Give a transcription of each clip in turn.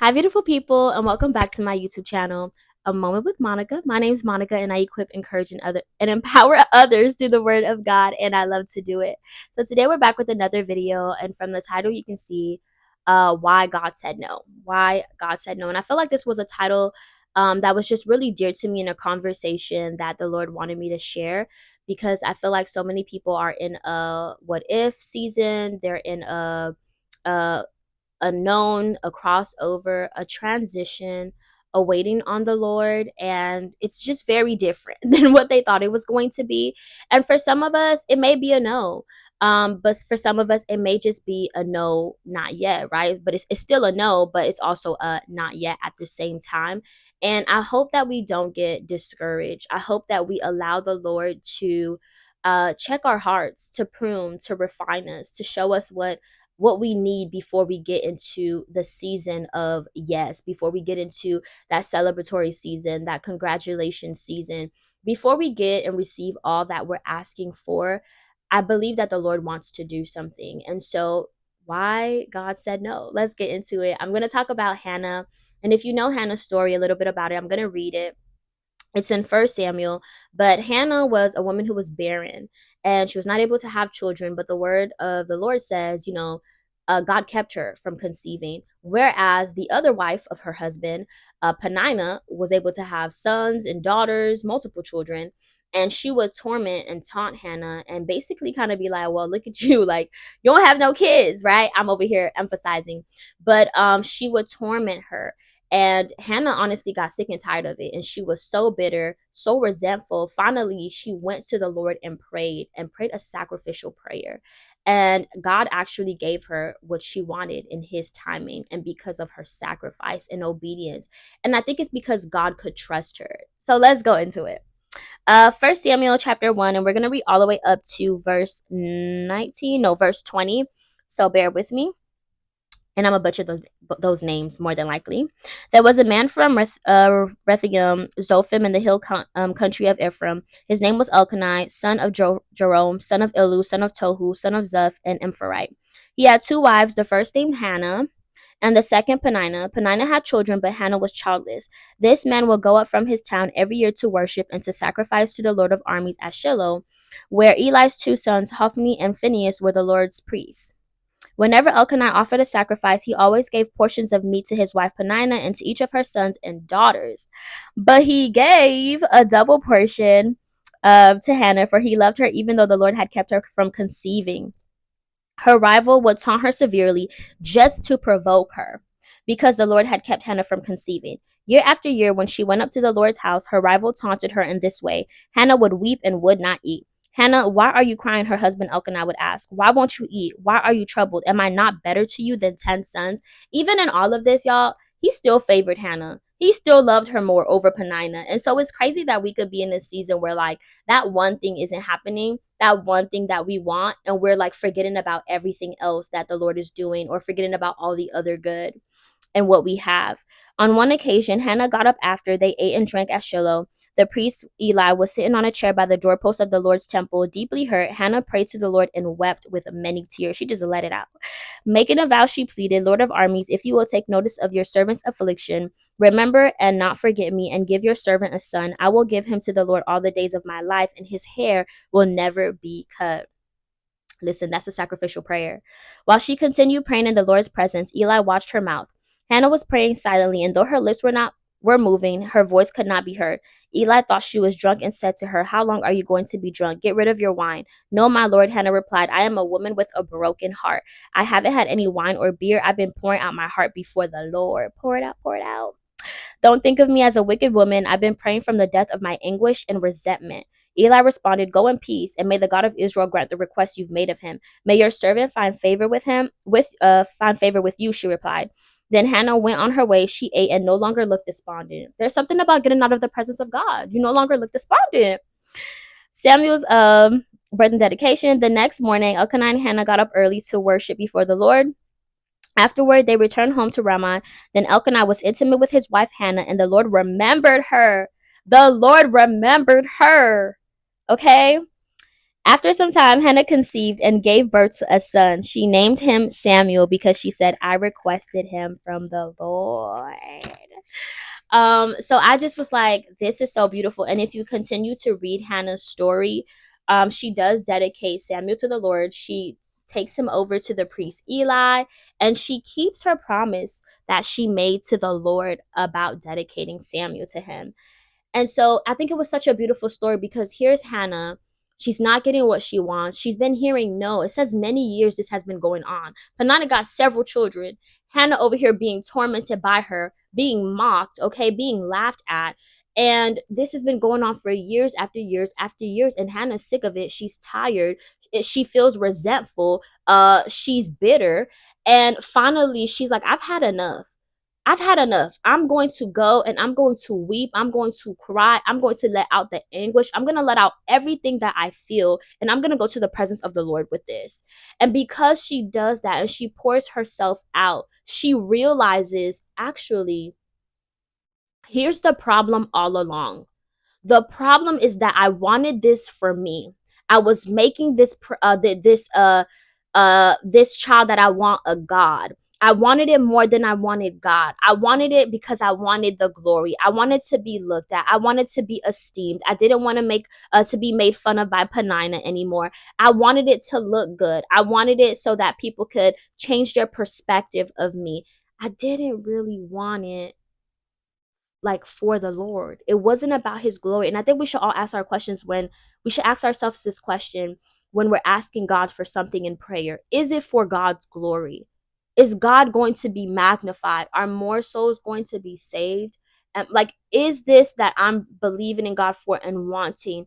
Hi, beautiful people, and welcome back to my YouTube channel, A Moment with Monica. My name is Monica, and I equip, encourage, and empower others through the Word of God, and I love to do it. So today we're back with another video, and from the title you can see why God said no. Why God said no. And I feel like this was a title that was just really dear to me in a conversation that the Lord wanted me to share because I feel like so many people are in a what if season. They're in a known, a crossover, a transition, a waiting on the Lord, and it's just very different than what they thought it was going to be. And for some of us, it may be a no. But for some of us, it may just be a no, not yet, right? But it's still a no, but it's also a not yet at the same time. And I hope that we don't get discouraged. I hope that we allow the Lord to check our hearts, to prune, to refine us, to show us what we need before we get into the season of yes, before we get into that celebratory season, that congratulations season, before we get and receive all that we're asking for. I believe that the Lord wants to do something. And so, why God said no? Let's get into it. I'm going to talk about Hannah. And if you know Hannah's story, a little bit about it, I'm going to read it. It's in First Samuel. But Hannah was a woman who was barren and she was not able to have children. But the word of the Lord says, God kept her from conceiving. Whereas the other wife of her husband, Penina, was able to have sons and daughters, multiple children. And she would torment and taunt Hannah and basically kind of be like, well, look at you. Like, you don't have no kids, right? I'm over here emphasizing. But she would torment her. And Hannah honestly got sick and tired of it. And she was so bitter, so resentful. Finally, she went to the Lord and prayed a sacrificial prayer. And God actually gave her what she wanted in his timing and because of her sacrifice and obedience. And I think it's because God could trust her. So let's go into it. First Samuel chapter 1, and we're going to read all the way up to verse 19, no, verse 20. So bear with me, and I'm gonna butcher those names more than likely. There was a man from Rethaim, Zophim, in the country of Ephraim. His name was Elkanah, son of Jerome, son of Ilu, son of Tohu, son of Zuph, and Emphorite. He had two wives, the first named Hannah, and the second Penina. Penina had children, but Hannah was childless. This man would go up from his town every year to worship and to sacrifice to the Lord of armies at Shiloh, where Eli's two sons, Hophni and Phinehas, were the Lord's priests. Whenever Elkanah offered a sacrifice, he always gave portions of meat to his wife Penina and to each of her sons and daughters. But he gave a double portion to Hannah, for he loved her even though the Lord had kept her from conceiving. Her rival would taunt her severely just to provoke her, because the Lord had kept Hannah from conceiving. Year after year, when she went up to the Lord's house, her rival taunted her in this way. Hannah would weep and would not eat. Hannah, why are you crying? Her husband Elkanah would ask. Why won't you eat? Why are you troubled? Am I not better to you than 10 sons? Even in all of this, y'all, he still favored Hannah. He still loved her more over Penina. And so it's crazy that we could be in this season where like that one thing isn't happening, that one thing that we want, and we're like forgetting about everything else that the Lord is doing or forgetting about all the other good and what we have. On one occasion, Hannah got up after they ate and drank at Shiloh. The priest Eli was sitting on a chair by the doorpost of the Lord's temple. Deeply hurt, Hannah prayed to the Lord and wept with many tears. She just let it out. Making a vow, she pleaded, Lord of armies, if you will take notice of your servant's affliction, remember and not forget me, and give your servant a son. I will give him to the Lord all the days of my life, and his hair will never be cut. Listen, that's a sacrificial prayer. While she continued praying in the Lord's presence, Eli watched her mouth. Hannah was praying silently, and though her lips were moving, her voice could not be heard. Eli thought she was drunk and said to her, how long are you going to be drunk? Get rid of your wine. No, my lord, Hannah replied, I am a woman with a broken heart. I haven't had any wine or beer. I've been pouring out my heart before the Lord. Pour it out, pour it out. Don't think of me as a wicked woman. I've been praying from the depth of my anguish and resentment. Eli responded, go in peace, and may the God of Israel grant the request you've made of him. May your servant find favor with you, she replied. Then Hannah went on her way. She ate and no longer looked despondent. There's something about getting out of the presence of God. You no longer look despondent. Samuel's birth and dedication. The next morning, Elkanah and Hannah got up early to worship before the Lord. Afterward, they returned home to Ramah. Then Elkanah was intimate with his wife Hannah, and the Lord remembered her. The Lord remembered her. Okay? After some time, Hannah conceived and gave birth to a son. She named him Samuel because she said, I requested him from the Lord. So I just was like, this is so beautiful. And if you continue to read Hannah's story, she does dedicate Samuel to the Lord. She takes him over to the priest Eli, and she keeps her promise that she made to the Lord about dedicating Samuel to him. And so I think it was such a beautiful story because here's Hannah. She's not getting what she wants. She's been hearing no. It says many years this has been going on. Peninnah got several children. Hannah over here being tormented by her, being mocked, okay, being laughed at. And this has been going on for years after years after years. And Hannah's sick of it. She's tired. She feels resentful. She's bitter. And finally, she's like, I've had enough. I've had enough. I'm going to go and I'm going to weep. I'm going to cry. I'm going to let out the anguish. I'm going to let out everything that I feel. And I'm going to go to the presence of the Lord with this. And because she does that and she pours herself out, she realizes actually, here's the problem all along. The problem is that I wanted this for me. I was making this child that I want a god. I wanted it more than I wanted God. I wanted it because I wanted the glory. I wanted to be looked at. I wanted to be esteemed. I didn't want to make to be made fun of by Peninnah anymore. I wanted it to look good. I wanted it so that people could change their perspective of me. I didn't really want it like for the Lord. It wasn't about his glory. And I think we should all ask our questions when we should ask ourselves this question when we're asking God for something in prayer. Is it for God's glory? Is God going to be magnified? Are more souls going to be saved? And like, is this that I'm believing in God for and wanting?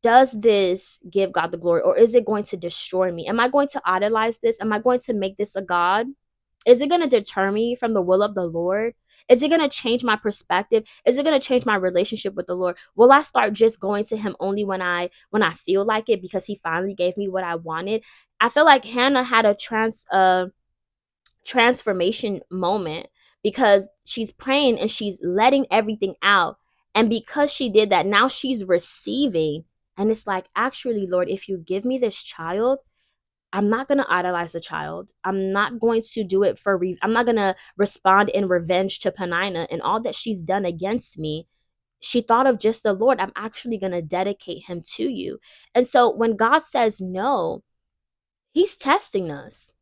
Does this give God the glory, or is it going to destroy me? Am I going to idolize this? Am I going to make this a God? Is it going to deter me from the will of the Lord? Is it going to change my perspective? Is it going to change my relationship with the Lord? Will I start just going to him only when I feel like it because he finally gave me what I wanted? I feel like Hannah had a transformation moment because she's praying and she's letting everything out. And because she did that, now she's receiving. And it's like, actually, Lord, if you give me this child, I'm not going to idolize the child. I'm not going to do it for I'm not going to respond in revenge to Peninnah and all that she's done against me. She thought of just the Lord. I'm actually going to dedicate him to you. And so when God says no, he's testing us.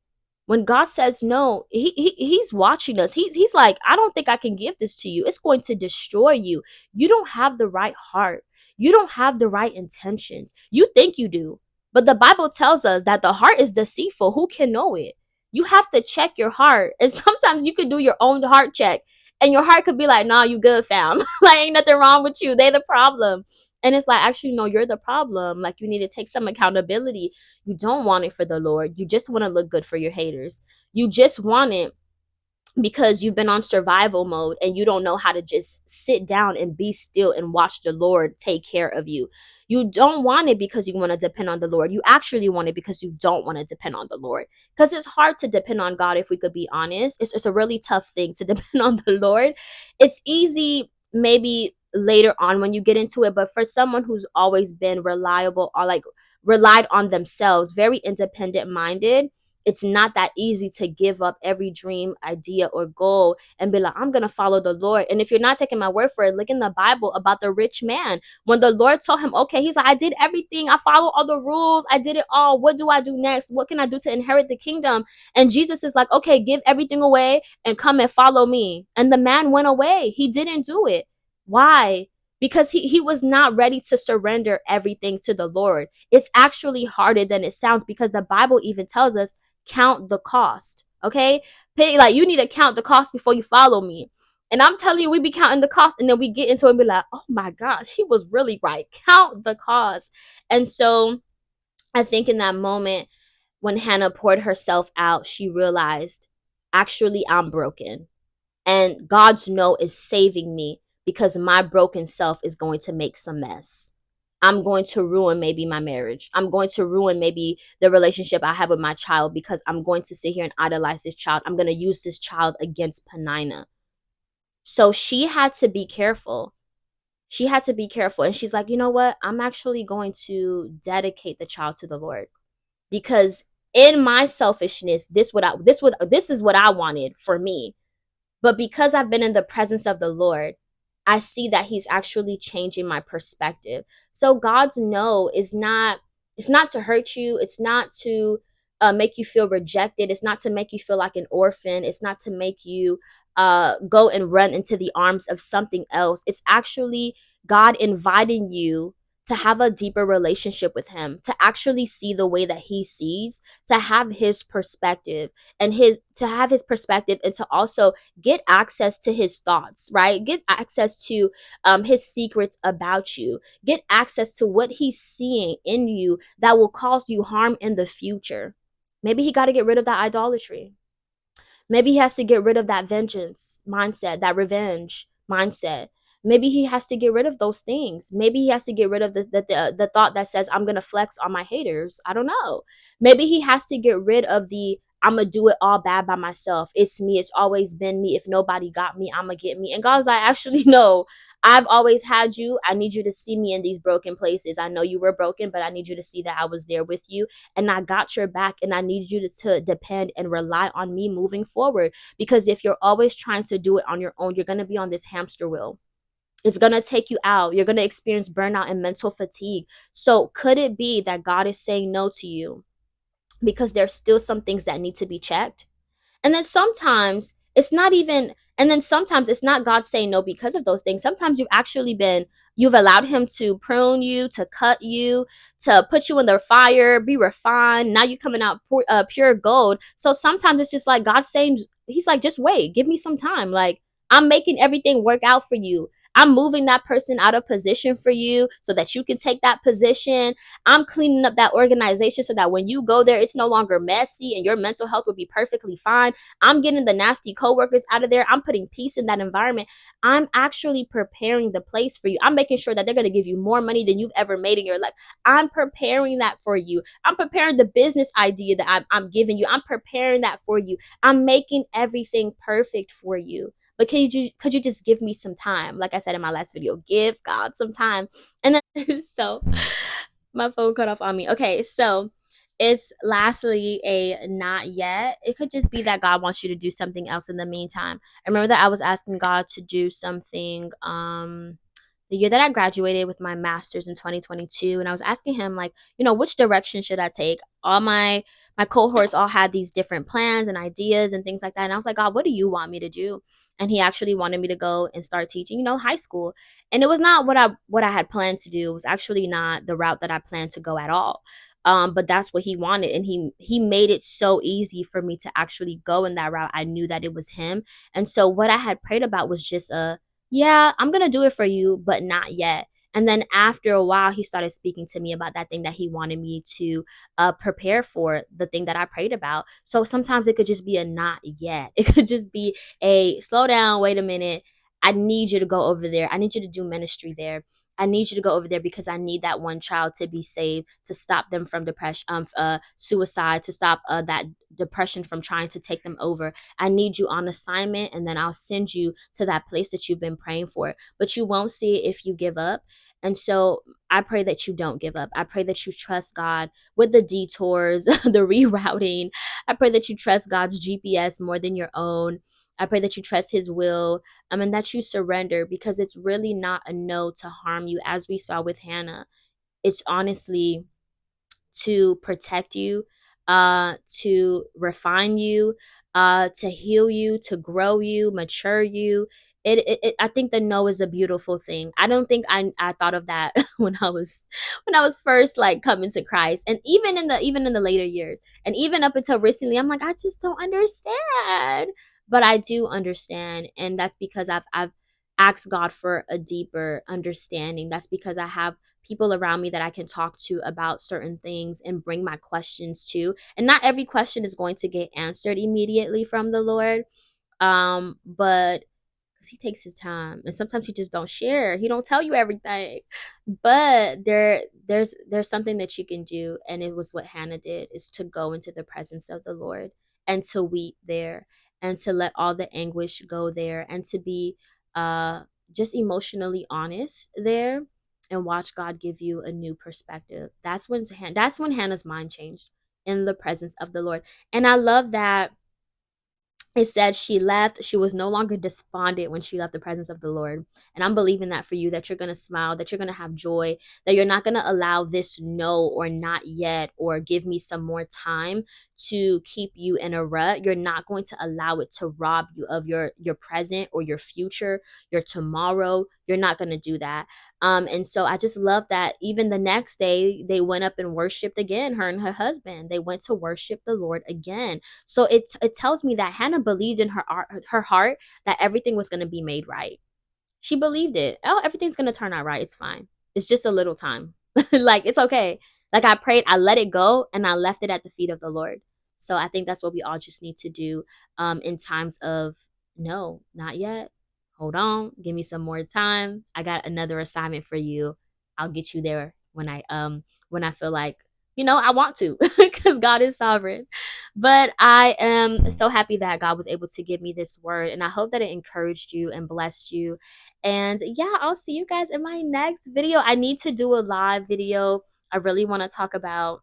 When God says no, he's watching us. He's like, I don't think I can give this to you. It's going to destroy you. You don't have the right heart. You don't have the right intentions. You think you do. But the Bible tells us that the heart is deceitful. Who can know it? You have to check your heart. And sometimes you could do your own heart check. And your heart could be like, nah, you good, fam. Like, ain't nothing wrong with you. They the problem. And it's like, actually, no, you're the problem. Like, you need to take some accountability. You don't want it for the Lord. You just want to look good for your haters. You just want it because you've been on survival mode and you don't know how to just sit down and be still and watch the Lord take care of you. You don't want it because you want to depend on the Lord. You actually want it because you don't want to depend on the Lord. Because it's hard to depend on God if we could be honest. It's a really tough thing to depend on the Lord. It's easy maybe later on when you get into it, but for someone who's always been reliable or like relied on themselves, very independent minded, it's not that easy to give up every dream, idea, or goal and be like, I'm going to follow the Lord. And if you're not taking my word for it, look in the Bible about the rich man. When the Lord told him, okay, he's like, I did everything. I follow all the rules. I did it all. What do I do next? What can I do to inherit the kingdom? And Jesus is like, okay, give everything away and come and follow me. And the man went away. He didn't do it. Why? Because he was not ready to surrender everything to the Lord. It's actually harder than it sounds because the Bible even tells us count the cost. Okay, pay, like you need to count the cost before you follow me. And I'm telling you, we be counting the cost, and then we get into it and be like, oh my gosh, he was really right. Count the cost. And so I think in that moment when Hannah poured herself out, she realized, actually, I'm broken. And God's no is saving me because my broken self is going to make some mess. I'm going to ruin maybe my marriage. I'm going to ruin maybe the relationship I have with my child because I'm going to sit here and idolize this child. I'm going to use this child against Peninnah. So she had to be careful. She had to be careful. And she's like, you know what? I'm actually going to dedicate the child to the Lord, because in my selfishness, this is what I wanted for me. But because I've been in the presence of the Lord, I see that he's actually changing my perspective. So God's no is not, it's not to hurt you. It's not to make you feel rejected. It's not to make you feel like an orphan. It's not to make you go and run into the arms of something else. It's actually God inviting you to have a deeper relationship with him, to actually see the way that he sees, to have his perspective, and his to have his perspective, and to also get access to his thoughts, right? Get access to his secrets about you. Get access to what he's seeing in you that will cause you harm in the future. Maybe he got to get rid of that idolatry. Maybe he has to get rid of that vengeance mindset, that revenge mindset. Maybe he has to get rid of those things. Maybe he has to get rid of the thought that says, I'm going to flex on my haters. I don't know. Maybe he has to get rid of the, I'm going to do it all bad by myself. It's me. It's always been me. If nobody got me, I'm going to get me. And God's like, actually, no. I've always had you. I need you to see me in these broken places. I know you were broken, but I need you to see that I was there with you, and I got your back, and I need you to depend and rely on me moving forward. Because if you're always trying to do it on your own, you're going to be on this hamster wheel. It's going to take you out. You're going to experience burnout and mental fatigue. So could it be that God is saying no to you because there's still some things that need to be checked? And then sometimes it's not even, and then sometimes it's not God saying no because of those things. Sometimes you've allowed him to prune you, to cut you, to put you in the fire, be refined. Now you're coming out pure gold. So sometimes it's just like God saying, he's like, just wait, give me some time. Like, I'm making everything work out for you. I'm moving that person out of position for you so that you can take that position. I'm cleaning up that organization so that when you go there, it's no longer messy and your mental health will be perfectly fine. I'm getting the nasty coworkers out of there. I'm putting peace in that environment. I'm actually preparing the place for you. I'm making sure that they're going to give you more money than you've ever made in your life. I'm preparing that for you. I'm preparing the business idea that I'm giving you. I'm preparing that for you. I'm making everything perfect for you. But could you just give me some time? Like I said in my last video, give God some time. And then so my phone cut off on me. Okay, so it's lastly a not yet. It could just be that God wants you to do something else in the meantime. I remember that I was asking God to do something the year that I graduated with my master's in 2022, and I was asking him, like, which direction should I take? All my cohorts all had these different plans and ideas and things like that. And I was like, God, what do you want me to do? And he actually wanted me to go and start teaching, high school. And it was not what I had planned to do. It was actually not the route that I planned to go at all. But that's what he wanted, and he made it so easy for me to actually go in that route. I knew that it was him. And so what I had prayed about was just yeah, I'm gonna do it for you, but not yet. And then after a while, he started speaking to me about that thing that he wanted me to prepare for, the thing that I prayed about. So sometimes it could just be a not yet. It could just be a slow down, wait a minute. I need you to go over there. I need you to do ministry there. I need you to go over there because I need that one child to be saved, to stop them from depression, suicide, to stop that depression from trying to take them over. I need you on assignment, and then I'll send you to that place that you've been praying for. But you won't see it if you give up. And so I pray that you don't give up. I pray that you trust God with the detours, the rerouting. I pray that you trust God's GPS more than your own. I pray that you trust his will, and that you surrender, because it's really not a no to harm you, as we saw with Hannah. It's honestly to protect you, to refine you, to heal you, to grow you, mature you. I think the no is a beautiful thing. I don't think I thought of that when I was first like coming to Christ, and even in the later years, and even up until recently, I'm like, I just don't understand. But I do understand, and that's because I've asked God for a deeper understanding. That's because I have people around me that I can talk to about certain things and bring my questions to. And not every question is going to get answered immediately from the Lord. But because he takes his time, and sometimes he just don't share. He don't tell you everything. But there's something that you can do, and it was what Hannah did, is to go into the presence of the Lord and to weep there, and to let all the anguish go there, and to be just emotionally honest there and watch God give you a new perspective. That's when Hannah's mind changed in the presence of the Lord. And I love that it said she left, she was no longer despondent when she left the presence of the Lord. And I'm believing that for you, that you're going to smile, that you're going to have joy, that you're not going to allow this no or not yet or give me some more time to keep you in a rut. You're not going to allow it to rob you of your present or your future, your tomorrow. You're not going to do that. And so I just love that even the next day they went up and worshiped again, her and her husband. They went to worship the Lord again. So it tells me that Hannah believed in her heart that everything was going to be made right. She believed it. Oh, everything's going to turn out right. It's fine. It's just a little time. Like, it's okay. Like, I prayed, I let it go, and I left it at the feet of the Lord. So I think that's what we all just need to do in times of no, not yet. Hold on, give me some more time. I got another assignment for you. I'll get you there when I feel like I want to, because God is sovereign. But I am so happy that God was able to give me this word, and I hope that it encouraged you and blessed you. And yeah, I'll see you guys in my next video. I need to do a live video. I really want to talk about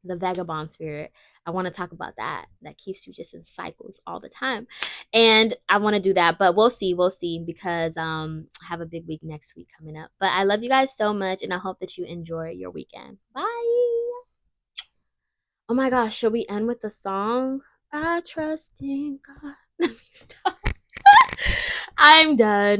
the vagabond spirit. I want to talk about that keeps you just in cycles all the time. And I want to do that, but we'll see, because I have a big week next week coming up. But I love you guys so much, and I hope that you enjoy your weekend. Bye. Oh my gosh, should we end with the song? I trust in God. Let me stop. I'm done.